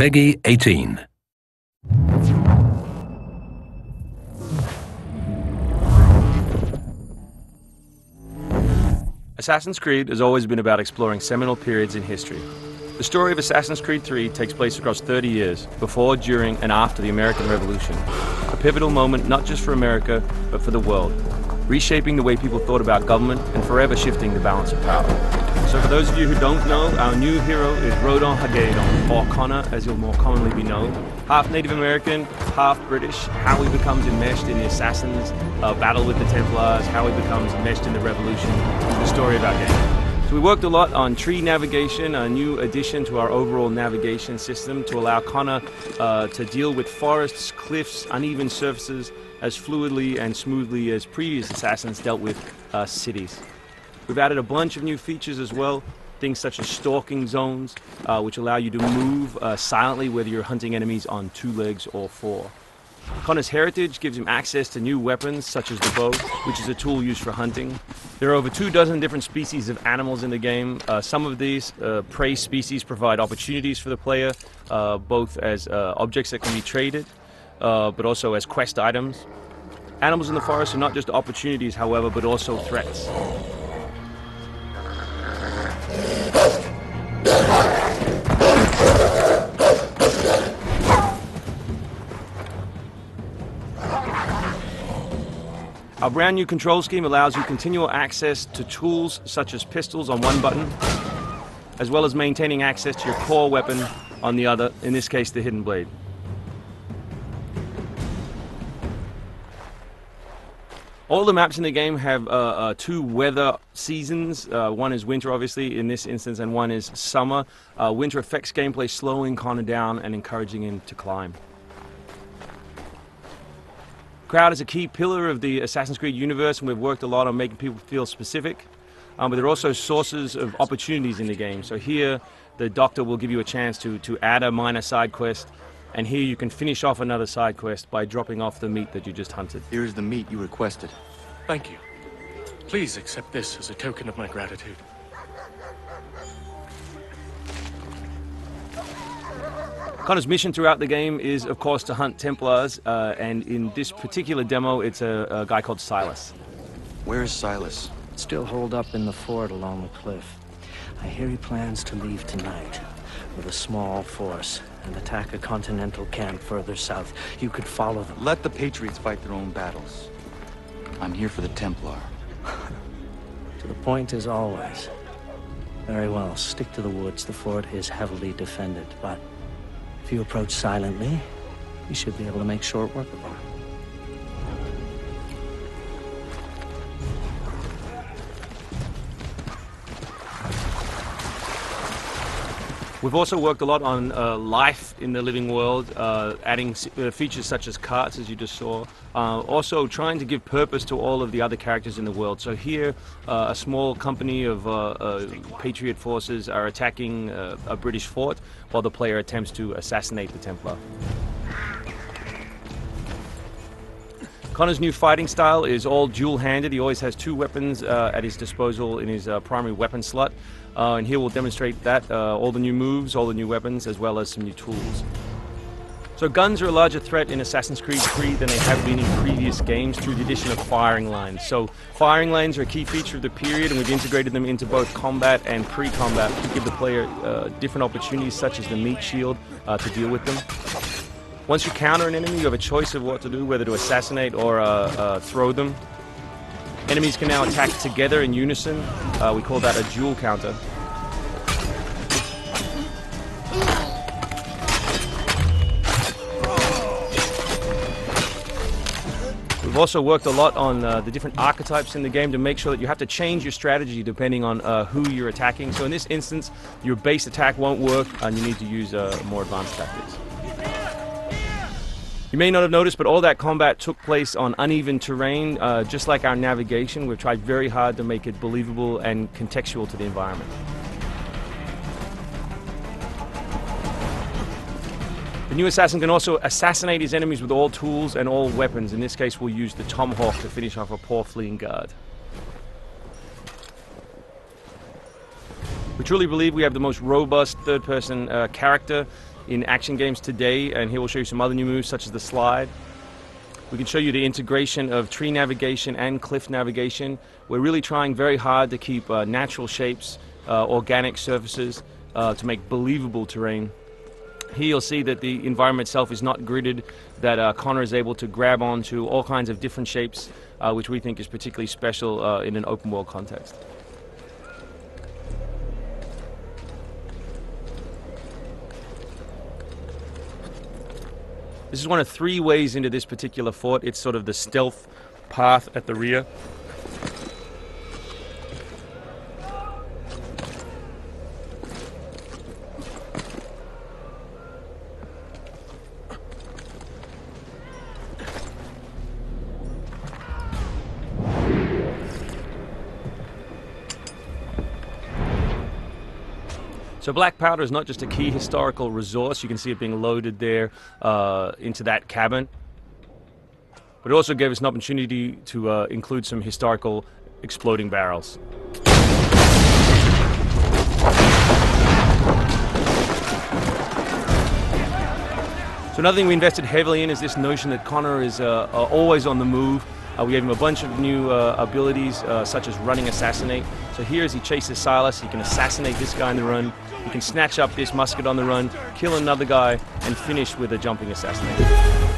PEGI 18. Assassin's Creed has always been about exploring seminal periods in history. The story of Assassin's Creed 3 takes place across 30 years, before, during, and after the American Revolution. A pivotal moment not just for America, but for the world, reshaping the way people thought about government and forever shifting the balance of power. So for those of you who don't know, our new hero is Rodin Hagedon, or Connor as he'll more commonly be known. Half Native American, half British, how he becomes enmeshed in the Assassins' battle with the Templars, how he becomes enmeshed in the Revolution, is the story of our game. So we worked a lot on tree navigation, a new addition to our overall navigation system to allow Connor to deal with forests, cliffs, uneven surfaces as fluidly and smoothly as previous Assassins dealt with cities. We've added a bunch of new features as well, things such as stalking zones, which allow you to move silently whether you're hunting enemies on 2 legs or 4. Connor's heritage gives him access to new weapons such as the bow, which is a tool used for hunting. There are over 24 different species of animals in the game. Some of these prey species provide opportunities for the player, both as objects that can be traded, but also as quest items. Animals in the forest are not just opportunities, however, but also threats. Our brand new control scheme allows you continual access to tools such as pistols on one button, as well as maintaining access to your core weapon on the other, in this case the hidden blade. All the maps in the game have 2 weather seasons. One is winter, obviously, in this instance, and one is summer. Winter affects gameplay, slowing Connor down and encouraging him to climb. Crowd is a key pillar of the Assassin's Creed universe, and we've worked a lot on making people feel specific. But there are also sources of opportunities in the game. So here, the Doctor will give you a chance to add a minor side quest, and here you can finish off another side quest by dropping off the meat that you just hunted. Here is the meat you requested. Thank you. Please accept this as a token of my gratitude. Connor's mission throughout the game is, of course, to hunt Templars, and in this particular demo, it's a guy called Silas. Where is Silas? Still holed up in the fort along the cliff. I hear he plans to leave tonight with a small force and attack a continental camp further south. You could follow them. Let the Patriots fight their own battles. I'm here for the Templar. To the point as always. Very well, stick to the woods. The fort is heavily defended, but if you approach silently, you should be able to make short work of them. We've also worked a lot on life in the living world, adding features such as carts, as you just saw. Also trying to give purpose to all of the other characters in the world. So here, a small company of Patriot forces are attacking a British fort, while the player attempts to assassinate the Templar. Connor's new fighting style is all dual-handed. He always has 2 weapons at his disposal in his primary weapon slot. And here we'll demonstrate that, all the new moves, all the new weapons, as well as some new tools. So guns are a larger threat in Assassin's Creed 3 than they have been in previous games through the addition of firing lines. So firing lines are a key feature of the period, and we've integrated them into both combat and pre-combat to give the player different opportunities, such as the meat shield, to deal with them. Once you counter an enemy, you have a choice of what to do, whether to assassinate or throw them. Enemies can now attack together in unison. We call that a dual counter. We've also worked a lot on the different archetypes in the game to make sure that you have to change your strategy depending on who you're attacking. So in this instance, your base attack won't work and you need to use more advanced tactics. You may not have noticed, but all that combat took place on uneven terrain. Just like our navigation, we've tried very hard to make it believable and contextual to the environment. The new assassin can also assassinate his enemies with all tools and all weapons. In this case, we'll use the tomahawk to finish off a poor fleeing guard. We truly believe we have the most robust third-person character in action games today, and here we'll show you some other new moves such as the slide. We can show you the integration of tree navigation and cliff navigation. We're really trying very hard to keep natural shapes, organic surfaces, to make believable terrain. Here you'll see that the environment itself is not gridded, that Connor is able to grab onto all kinds of different shapes, which we think is particularly special in an open world context. This is one of 3 ways into this particular fort. It's sort of the stealth path at the rear. So black powder is not just a key historical resource. You can see it being loaded there into that cabin. But it also gave us an opportunity to include some historical exploding barrels. So another thing we invested heavily in is this notion that Connor is always on the move. We gave him a bunch of new abilities, such as running assassinate. So here as he chases Silas, he can assassinate this guy on the run, he can snatch up this musket on the run, kill another guy, and finish with a jumping assassinate.